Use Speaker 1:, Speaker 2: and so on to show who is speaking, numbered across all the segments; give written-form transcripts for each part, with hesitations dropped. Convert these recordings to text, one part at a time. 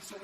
Speaker 1: Hello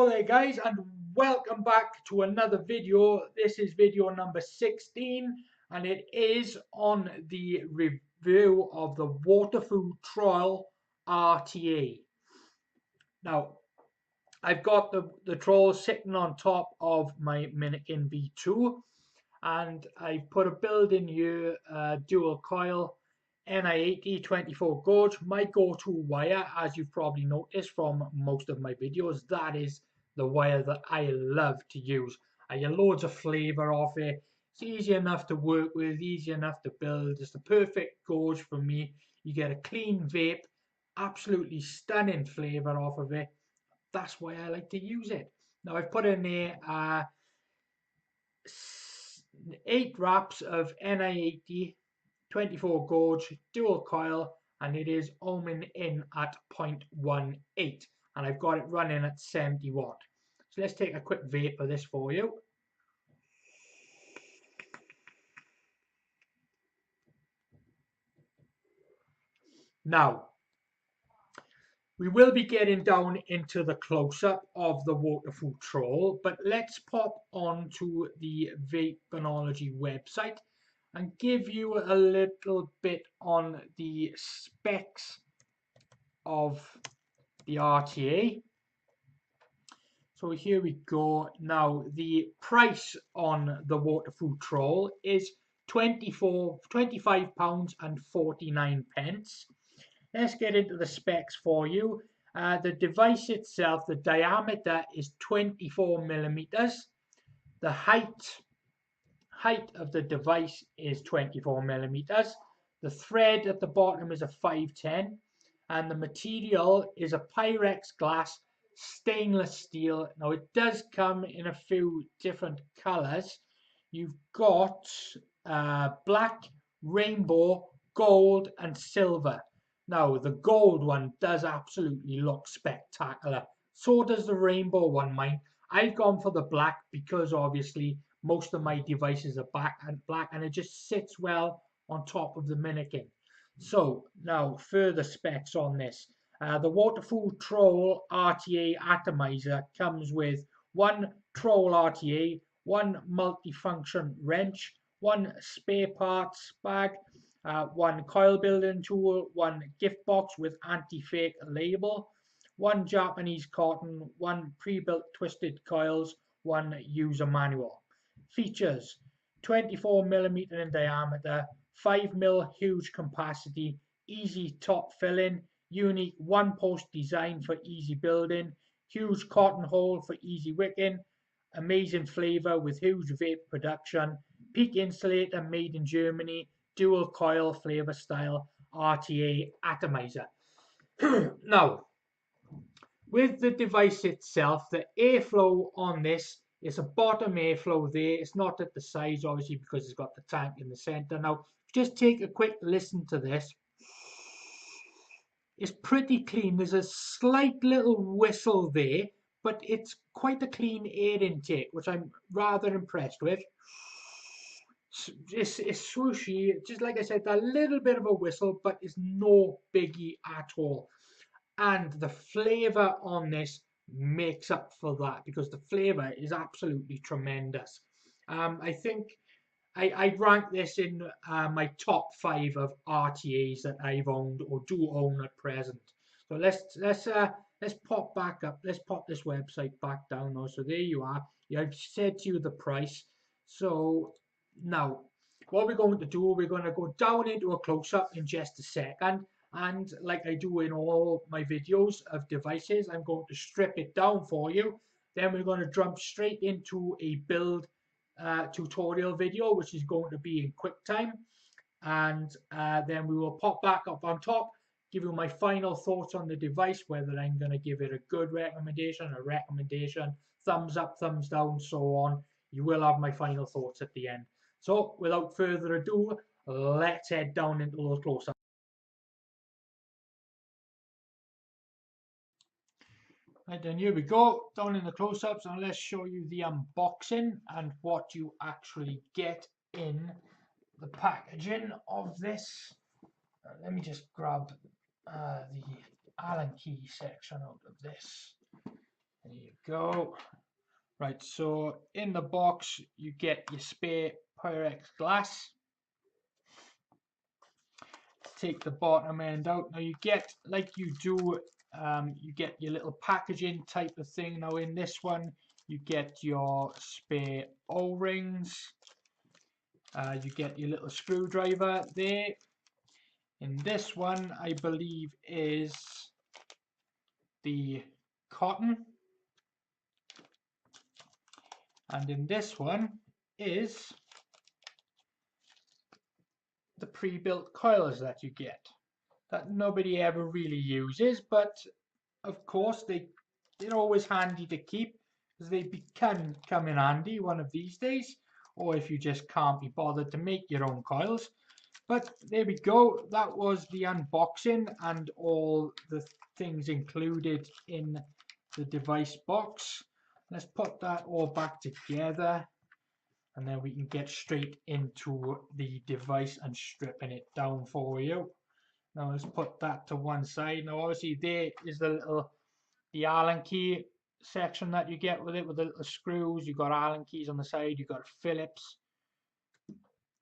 Speaker 1: there guys, and welcome back to another video. This is video number 16 and it is on the review of the Wotofo trial RTA. Now I've got the troll sitting on top of my Minikin V2 and I've put a build in here, dual coil NI80 24 gauge, my go-to wire, as you've probably noticed from most of my videos. That is the wire that I love to use. I get loads of flavour off it. It's easy enough to work with, easy enough to build. It's the perfect gauge for me. You get a clean vape, absolutely stunning flavour off of it. That's why I like to use it. Now I've put in there 8 wraps of NI80 24 gauge dual coil, and it is ohming in at 0.18, and I've got it running at 70 watt. So let's take a quick vape of this for you. Now we will be getting down into the close-up of the Wotofo troll, but let's pop onto the Vapenology website and give you a little bit on the specs of the RTA. So here we go. Now the price on the Wotofo troll is £25.49. Let's get into the specs for you. The device itself, the diameter is 24 millimeters. The height of the device is 24 millimeters. The thread at the bottom is a 510, and the material is a Pyrex glass stainless steel. Now it does come in a few different colors. You've got black, rainbow, gold, and silver. Now the gold one does absolutely look spectacular. So does the rainbow one, mine. I've gone for the black because obviously most of my devices are black, and it just sits well on top of the Minikin. So now further specs on this. The Wotofo Troll RTA atomizer comes with one Troll RTA, one multifunction wrench, one spare parts bag, one coil building tool, one gift box with anti-fake label, one Japanese cotton, one pre-built twisted coils, one user manual. Features: 24 millimeter in diameter, 5mm huge capacity, easy top filling, unique one post design for easy building, huge cotton hole for easy wicking, amazing flavor with huge vape production, peak insulator made in Germany, dual coil flavor style RTA atomizer. Now, with the device itself, the airflow on this is a bottom airflow there. It's not at the sides, obviously, because it's got the tank in the center. Now, just take a quick listen to this. It's pretty clean. There's a slight little whistle there, but it's quite a clean air intake, which I'm rather impressed with. It's swooshy, just like I said, a little bit of a whistle, but it's no biggie at all. And the flavor on this makes up for that, because the flavor is absolutely tremendous. I think I'd rank this in my top 5 of RTAs that I've owned or do own at present. So let's pop back up. Let's pop this website back down now. So there you are. Yeah, I've said to you the price. So now what we're going to do, we're going to go down into a close-up in just a second. And like I do in all my videos of devices, I'm going to strip it down for you. Then we're going to jump straight into a build tutorial video, which is going to be in QuickTime. And then we will pop back up on top, give you my final thoughts on the device, whether I'm going to give it a good recommendation, a recommendation, thumbs up, thumbs down, so on. You will have my final thoughts at the end. So without further ado, let's head down into those close-ups. Right then, here we go, down in the close-ups, and let's show you the unboxing and what you actually get in the packaging of this. Let me just grab the Allen key section out of this. There you go. Right, so in the box you get your spare Pyrex glass. Take the bottom end out. Now you get, like you do, you get your little packaging type of thing. Now in this one you get your spare O-rings. You get your little screwdriver there. In this one I believe is the cotton. And in this one is the pre-built coils that you get, that nobody ever really uses, but of course they're always handy to keep, because they can come in handy one of these days, or if you just can't be bothered to make your own coils. But there we go, that was the unboxing and all the things included in the device box. Let's put that all back together, and then we can get straight into the device and stripping it down for you. Now let's put that to one side. Now obviously there is the Allen key section that you get with it, with the little screws. You've got Allen keys on the side, you've got Phillips.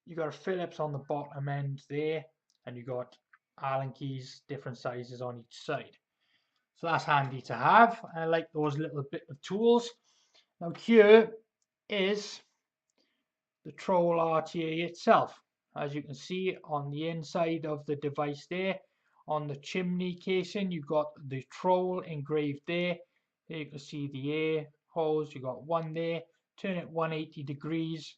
Speaker 1: You've got a Phillips on the bottom end there, and you've got Allen keys, different sizes on each side. So that's handy to have. I like those little bit of tools. Now here is the Troll RTA itself. As you can see on the inside of the device there, on the chimney casing, you've got the Troll engraved there. There you can see the air holes. You've got one there. Turn it 180 degrees,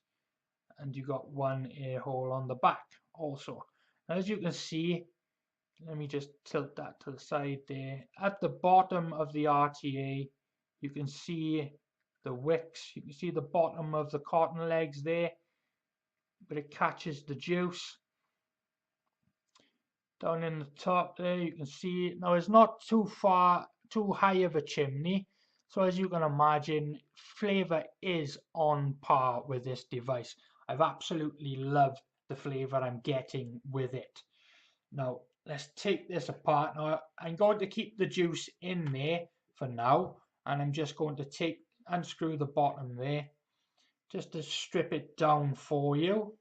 Speaker 1: and you've got one air hole on the back also. As you can see, let me just tilt that to the side there. At the bottom of the RTA, you can see the wicks. You can see the bottom of the cotton legs there, but it catches the juice. Down in the top there, you can see it. Now it's not too high of a chimney, so as you can imagine, flavor is on par with this device. I've absolutely loved the flavor I'm getting with it. Now let's take this apart. Now I'm going to keep the juice in there for now, and I'm just going to unscrew the bottom there just to strip it down for you.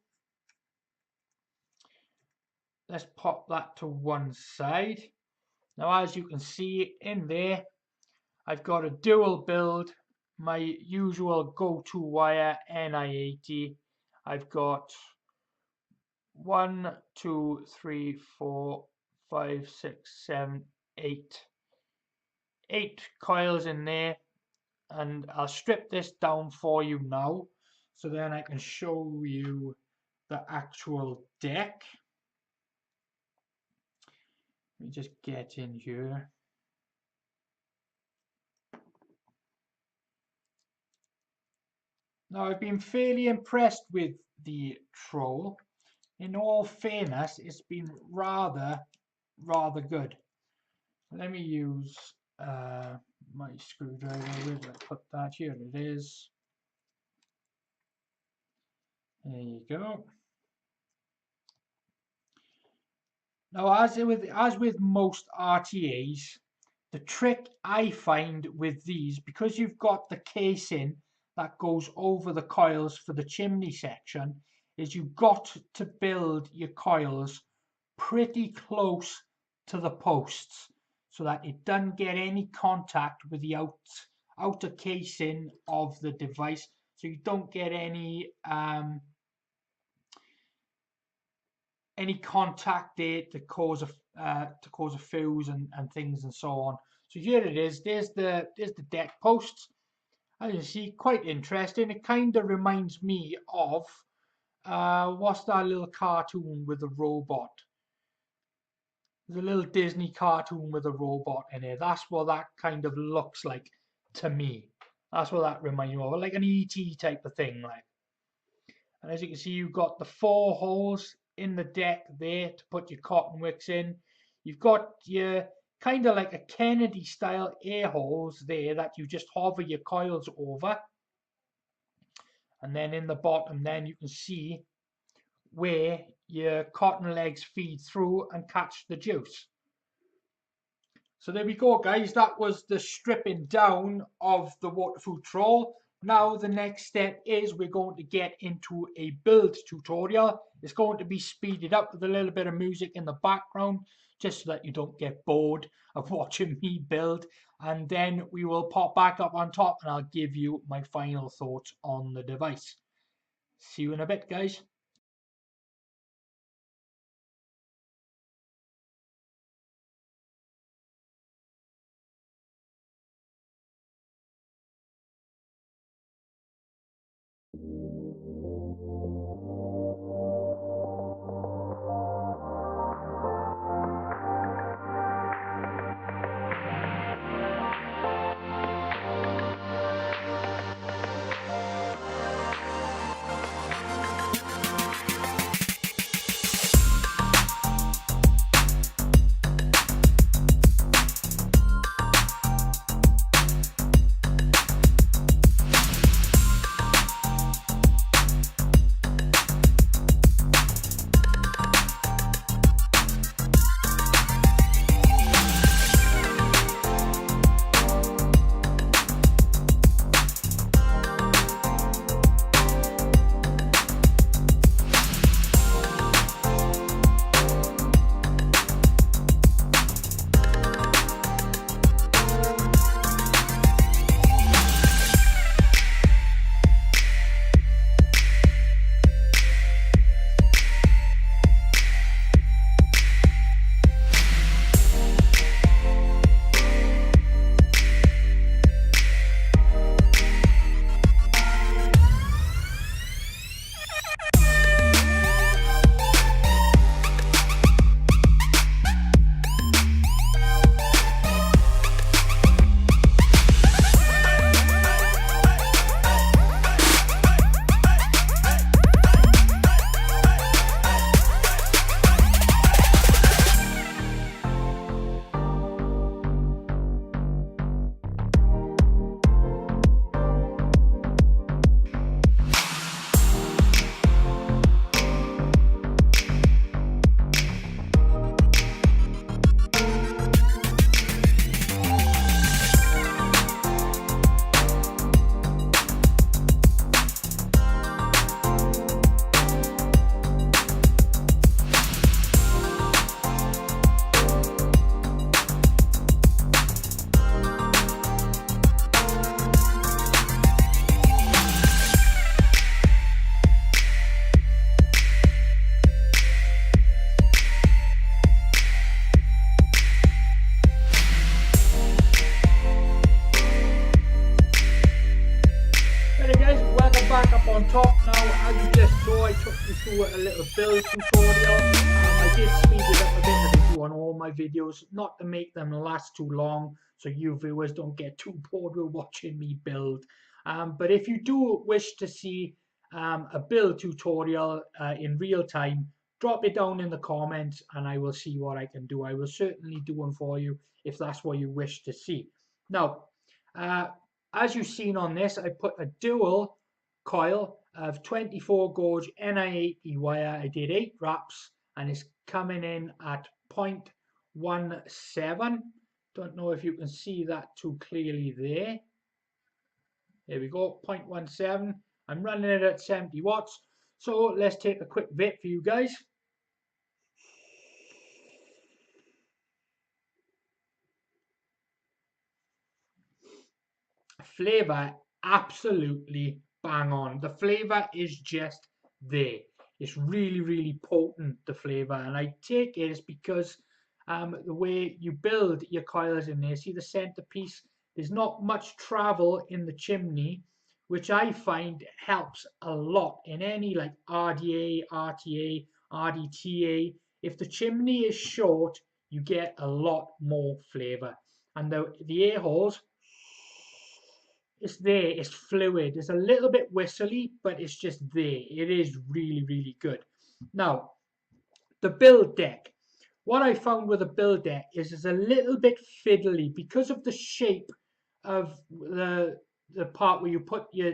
Speaker 1: Let's pop that to one side. Now as you can see in there, I've got a dual build, my usual go-to wire NI80. I've got 1, 2, 3, 4, 5, 6, 7, 8 coils in there, and I'll strip this down for you now, so then I can show you the actual deck. Let me just get in here. Now I've been fairly impressed with the Troll. In all fairness, it's been rather good. Let me use my screwdriver. Where did I put that? Here it is. There you go. Now, as with most RTAs, the trick I find with these, because you've got the casing that goes over the coils for the chimney section, is you've got to build your coils pretty close to the posts so that it doesn't get any contact with the outer casing of the device, so you don't get any contact there to cause a fuse and things and so on. So here it is. There's the deck posts. As you see, quite interesting. It kind of reminds me of what's that little cartoon with the robot? There's a little Disney cartoon with a robot in it. That's what that kind of looks like to me. That's what that reminds me of, like an ET type of thing, like. And as you can see, you've got the 4 holes in the deck there to put your cotton wicks in. You've got your kind of like a Kennedy style air holes there that you just hover your coils over. And then in the bottom then you can see where your cotton legs feed through and catch the juice. So there we go, guys. That was the stripping down of the Wotofo troll. Now the next step is we're going to get into a build tutorial. It's going to be speeded up with a little bit of music in the background, just so that you don't get bored of watching me build. And then we will pop back up on top and I'll give you my final thoughts on the device. See you in a bit, guys. Back up on top now. As you just saw, I took you through a little build tutorial. I did speed it up a bit as I do on all my videos, not to make them last too long, so you viewers don't get too bored with watching me build. But if you do wish to see a build tutorial in real time, drop it down in the comments and I will see what I can do. I will certainly do one for you if that's what you wish to see. Now, as you've seen on this, I put a dual coil of 24 gauge Ni80 wire. I did 8 wraps and it's coming in at 0.17. Don't know if you can see that too clearly there. There we go, 0.17. I'm running it at 70 watts. So let's take a quick vape for you guys. Flavor absolutely bang on. The flavor is just there. It's really, really potent, the flavor, and I take it is because the way you build your coils in there. See the centerpiece? There's not much travel in the chimney, which I find helps a lot in any like RDA, RTA, RDTA. If the chimney is short, you get a lot more flavor, and the air holes, it's there, it's fluid, it's a little bit whistly, but it's just there. It is really, really good. Now, the build deck. what I found with the build deck is it's a little bit fiddly because of the shape of the part where you put your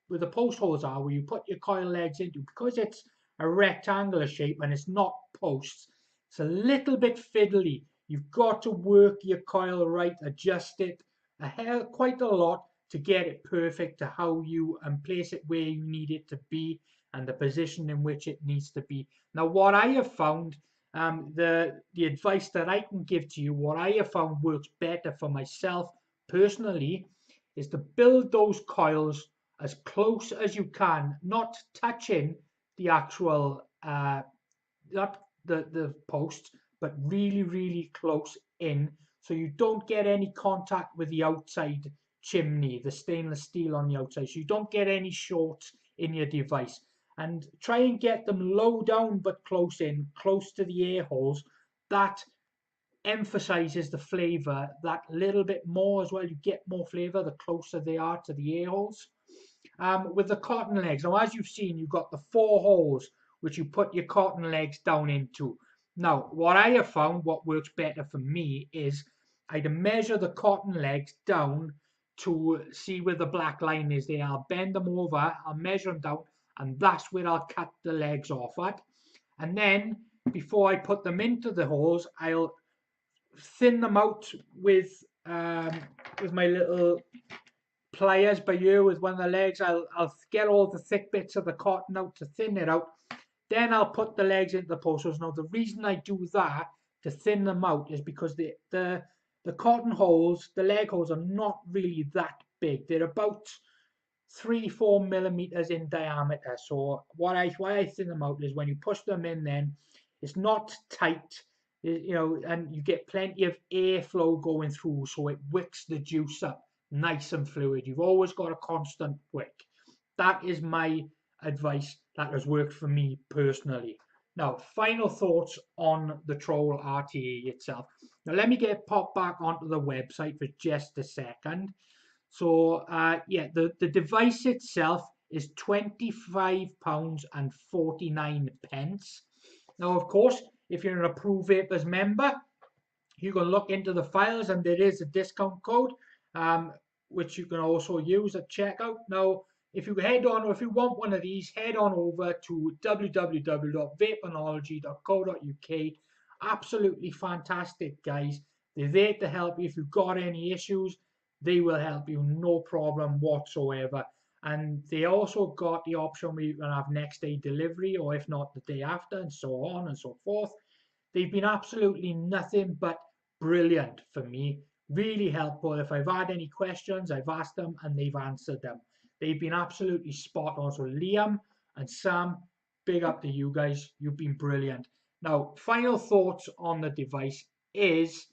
Speaker 1: where the post holes are, where you put your coil legs into, because it's a rectangular shape and it's not posts. It's a little bit fiddly. You've got to work your coil right, adjust it quite a lot to get it perfect to how you place it where you need it to be and the position in which it needs to be. Now, what I have found, the advice that I can give to you, what I have found works better for myself personally, is to build those coils as close as you can, not touching the actual not the post, but really, really close in, so you don't get any contact with the outside chimney, the stainless steel on the outside, so you don't get any shorts in your device. And try and get them low down but close in, close to the air holes. That emphasizes the flavor that little bit more as well. You get more flavor the closer they are to the air holes. With the cotton legs, now as you've seen, you've got the 4 holes which you put your cotton legs down into. Now, what I have found, what works better for me, is I'd measure the cotton legs down to see where the black line is there. I'll bend them over, I'll measure them down, and that's where I'll cut the legs off at. And then, before I put them into the holes, I'll thin them out with my little pliers by you with one of the legs. I'll get all the thick bits of the cotton out to thin it out. Then I'll put the legs into the post holes. Now, the reason I do that to thin them out is because the cotton holes, the leg holes, are not really that big. They're about 3-4 millimeters in diameter. So why I thin them out is when you push them in, then it's not tight, and you get plenty of airflow going through, so it wicks the juice up nice and fluid. You've always got a constant wick. That is my advice that has worked for me personally. Now, final thoughts on the Troll RTA itself. Now, let me pop back onto the website for just a second. So, yeah, the device itself is £25.49. Now, of course, if you're an Approved Vapers member, you can look into the files and there is a discount code, which you can also use at checkout. Now, if you want one of these, head on over to www.vapenology.co.uk. Absolutely fantastic guys. They're there to help you. If you've got any issues, they will help you, no problem whatsoever. And they also got the option where you can have next day delivery, or if not, the day after, and so on and so forth. They've been absolutely nothing but brilliant for me, really helpful. If I've had any questions, I've asked them and they've answered them. They've been absolutely spot on. So Liam and Sam, big up to you guys. You've been brilliant. Now, final thoughts on the device is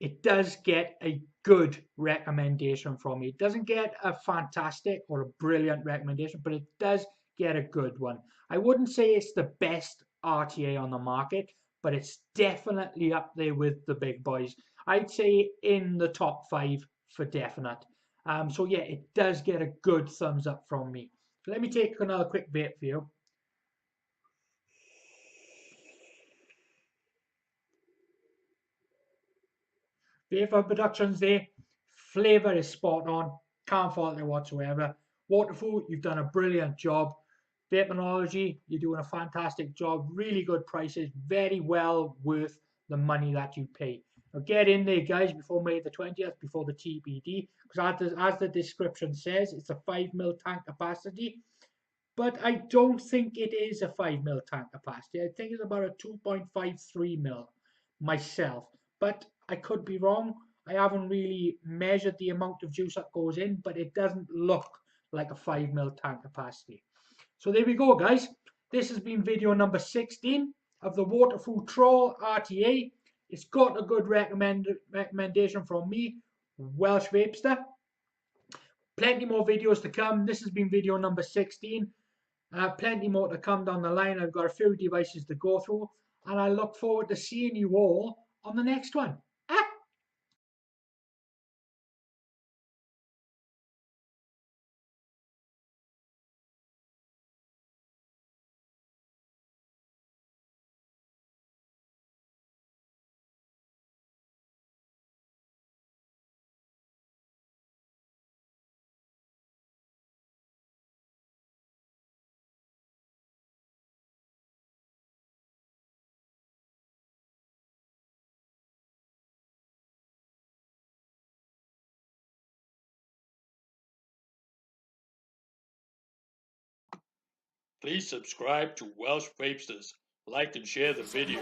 Speaker 1: it does get a good recommendation from me. It doesn't get a fantastic or a brilliant recommendation, but it does get a good one. I wouldn't say it's the best RTA on the market, but it's definitely up there with the big boys. I'd say in the top 5 for definite. So yeah, it does get a good thumbs up from me. So let me take another quick vape for you. Vapor productions there. Flavor is spot on. Can't fault it whatsoever. Wotofo, you've done a brilliant job. Vapenology, you're doing a fantastic job. Really good prices. Very well worth the money that you pay. Now get in there, guys, before May the 20th, before the TBD. Because as the description says, it's a 5 ml tank capacity. But I don't think it is a 5 ml tank capacity. I think it's about a 2.53 ml myself. But I could be wrong. I haven't really measured the amount of juice that goes in, but it doesn't look like a 5 ml tank capacity. So there we go, guys. This has been video number 16 of the Wotofo Troll RTA. It's got a good recommendation from me, Welsh Vapester. Plenty more videos to come. This has been video number 16. Plenty more to come down the line. I've got a few devices to go through, and I look forward to seeing you all on the next one.
Speaker 2: Please subscribe to Welsh Vapesters. Like and share the video.